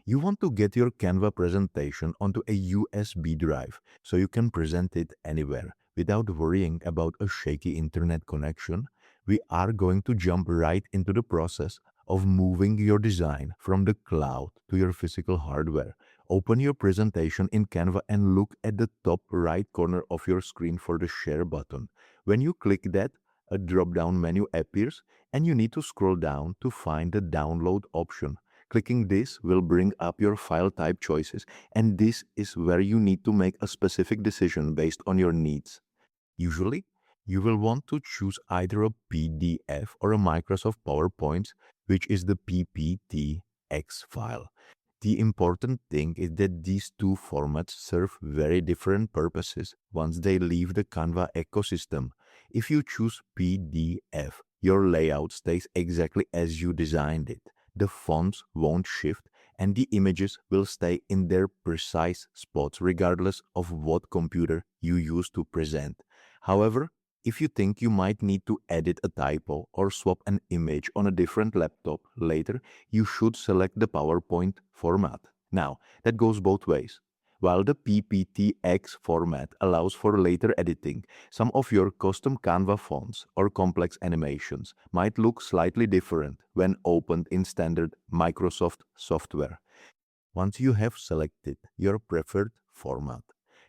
You want to get your Canva presentation onto a USB drive so you can present it anywhere without worrying about a shaky internet connection. We are going to jump right into the process of moving your design from the cloud to your physical hardware. Open your presentation in Canva and look at the top right corner of your screen for the share button. When you click that, a drop-down menu appears and you need to scroll down to find the download option. Clicking this will bring up your file type choices, and this is where you need to make a specific decision based on your needs. Usually, you will want to choose either a PDF or a Microsoft PowerPoint, which is the PPTX file. The important thing is that these two formats serve very different purposes once they leave the Canva ecosystem. If you choose PDF, your layout stays exactly as you designed it. The fonts won't shift and the images will stay in their precise spots regardless of what computer you use to present. However, if you think you might need to edit a typo or swap an image on a different laptop later, you should select the PowerPoint format. Now, that goes both ways. While the PPTX format allows for later editing, some of your custom Canva fonts or complex animations might look slightly different when opened in standard Microsoft software. Once you have selected your preferred format,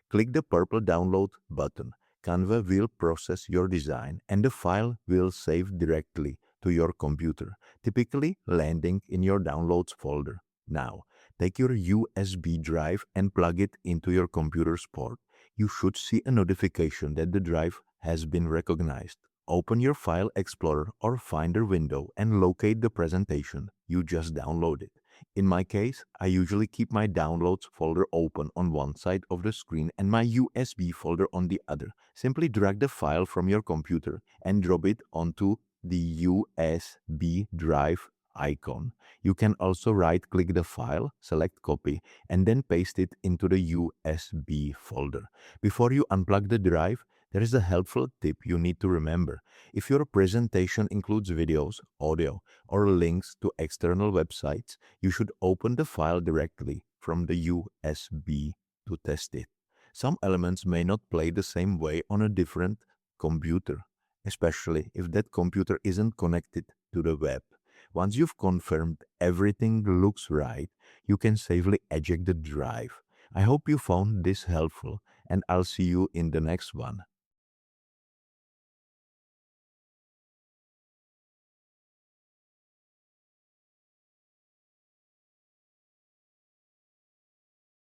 click the purple download button. Canva will process your design and the file will save directly to your computer, typically landing in your downloads folder. Now, take your USB drive and plug it into your computer's port. You should see a notification that the drive has been recognized. Open your File Explorer or Finder window and locate the presentation you just downloaded. In my case, I usually keep my downloads folder open on one side of the screen and my USB folder on the other. Simply drag the file from your computer and drop it onto the USB drive icon. You can also right-click the file, select copy, and then paste it into the USB folder. Before you unplug the drive, there is a helpful tip you need to remember. If your presentation includes videos, audio, or links to external websites, you should open the file directly from the USB to test it. Some elements may not play the same way on a different computer, especially if that computer isn't connected to the web. Once you've confirmed everything looks right, you can safely eject the drive. I hope you found this helpful, and I'll see you in the next one.